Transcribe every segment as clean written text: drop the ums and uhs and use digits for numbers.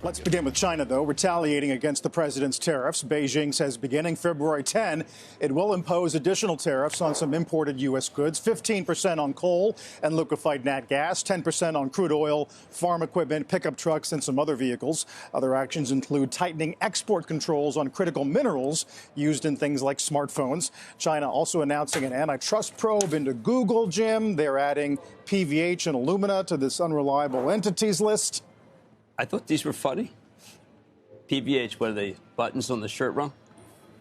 Let's begin with China, though. Retaliating against the president's tariffs, Beijing says beginning February 10, it will impose additional tariffs on some imported U.S. goods, 15% on coal and liquefied nat gas, 10% on crude oil, farm equipment, pickup trucks, and some other vehicles. Other actions include tightening export controls on critical minerals used in things like smartphones. China also announcing an antitrust probe into Google, Jim. They're adding PVH and Illumina to this unreliable entities list. I thought these were funny. PVH, what are they, buttons on the shirt wrong?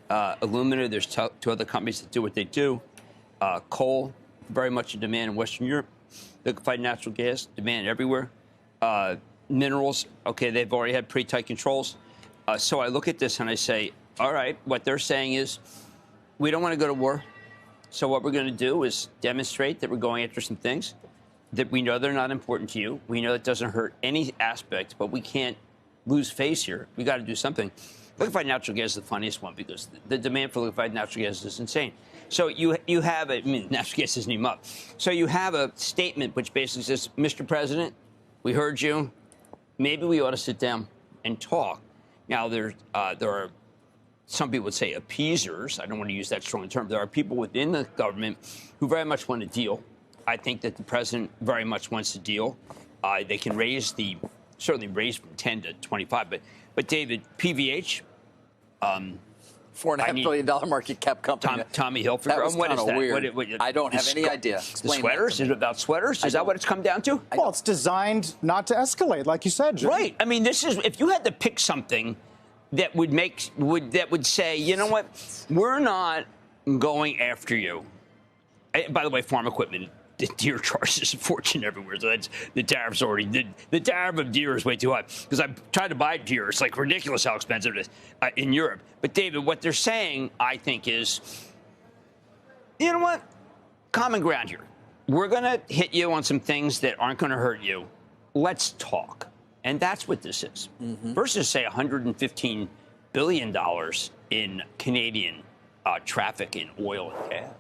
Illumina, there's two other companies that do what they do. Coal, very much in demand in Western Europe. Liquefied natural gas, demand everywhere. Minerals, okay, they've already had pretty tight controls. So I look at this and I say, all right, what they're saying is we don't want to go to war. So what we're going to do is demonstrate that we're going after some things that we know they're not important to you. We know it doesn't hurt any aspect, but we can't lose face here. We got to do something. Liquefied natural gas is the funniest one because the demand for liquefied natural gas is insane. So you have natural gas isn't even up. So you have a statement which basically says, Mr. President, we heard you. Maybe we ought to sit down and talk. Now, there are some people would say appeasers. I don't want to use that strong term. There are people within the government who very much want to deal. I think that the president very much wants to deal. They can certainly raise from 10 to 25. But David, PVH, $4.5 billion market cap company. Tommy Hilfiger. That was what is that? weird. I don't have any idea. The sweaters? Is it about sweaters? Is that what it's come down to? Well, it's designed not to escalate, like you said, Jim. Right. I mean, this is if you had to pick something that would say, you know what, we're not going after you. By the way, farm equipment. The deer charges a fortune everywhere. So that's the tariffs already. The tariff of deer is way too high because I've tried to buy deer. It's like ridiculous how expensive it is in Europe. But David, what they're saying, I think, is, you know what? Common ground here. We're going to hit you on some things that aren't going to hurt you. Let's talk. And that's what this is. Versus, say, $115 billion in Canadian traffic in oil and gas.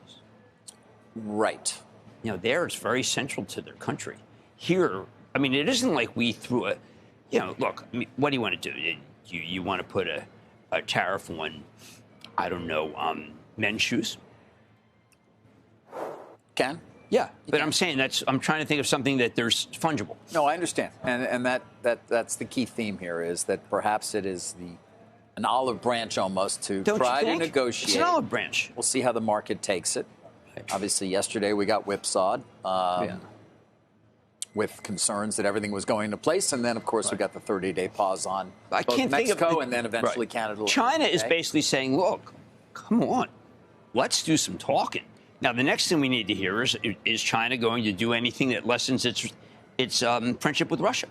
Right. You know, there it's very central to their country. Here, I mean, it isn't like we threw a, you know, look, I mean, what do you want to do? You want to put a tariff on, I don't know, men's shoes? Can? Yeah, but I'm saying I'm trying to think of something that there's fungible. No, I understand. And that's the key theme here is that perhaps it is an olive branch almost to try to negotiate. It's an olive branch. We'll see how the market takes it. Obviously, yesterday we got whipsawed with concerns that everything was going into place. And then, of course, we got the 30-day pause on both Mexico and then eventually Canada. China is basically saying, look, come on, let's do some talking. Now, the next thing we need to hear is China going to do anything that lessens its friendship with Russia?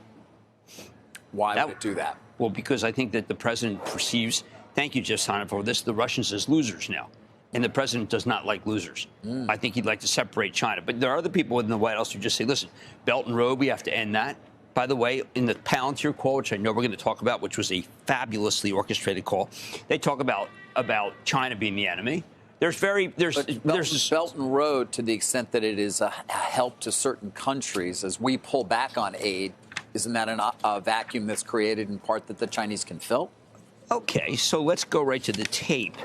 Why would it do that? Well, because I think that the president perceives, thank you, Jeff Steiner, for this, the Russians as losers now. And the president does not like losers. I think he'd like to separate China. But there are other people in the White House who just say, listen, Belt and Road, we have to end that. By the way, in the Palantir call, which I know we're going to talk about, which was a fabulously orchestrated call, they talk about China being the enemy. There's Belt and Road, to the extent that it is a help to certain countries as we pull back on aid, isn't that a vacuum that's created in part that the Chinese can fill? Okay, so let's go right to the tape.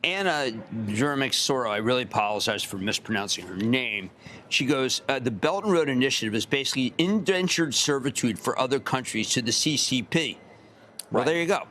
Anna Jermik-Soro, I really apologize for mispronouncing her name. She goes, the Belt and Road Initiative is basically indentured servitude for other countries to the CCP. Well, there you go.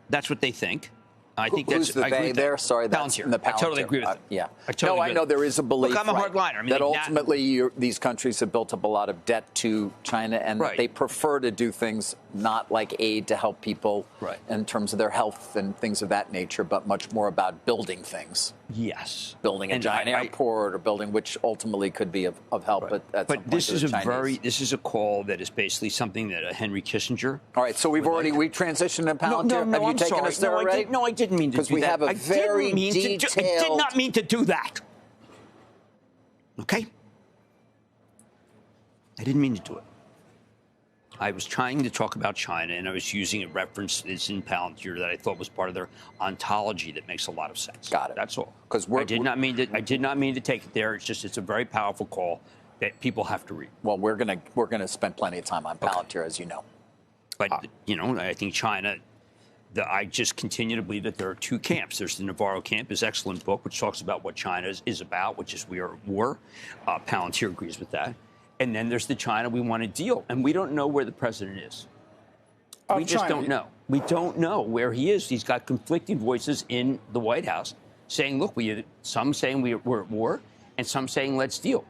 That's what they think. I think who's the they there? Sorry, that's in the Palantir. I totally agree with it. Yeah. I know there is a belief. Look, I'm a hardliner. I mean, that ultimately these countries have built up a lot of debt to China, and they prefer to do things not like aid to help people in terms of their health and things of that nature, but much more about building things. Yes. Building a giant airport or building, which ultimately could be of help. But this is this is a call that is basically something that Henry Kissinger. All right. So we transitioned to Palantir. No, have you taken us there already? No, I didn't mean to do that. Because we have a very detailed... I did not mean to do that. Okay? I didn't mean to do it. I was trying to talk about China, and I was using a reference that's in Palantir that I thought was part of their ontology that makes a lot of sense. Got it. That's all. I did not mean to take it there. It's just it's a very powerful call that people have to read. Well, we're gonna spend plenty of time on Palantir, as you know. But, you know, I think China, I just continue to believe that there are two camps. There's the Navarro camp, his excellent book, which talks about what China is about, which is we are at war. Palantir agrees with that. And then there's the China we want to deal. And we don't know where the president is. We just don't know. We don't know where he is. He's got conflicting voices in the White House saying, look, some saying we're at war and some saying let's deal.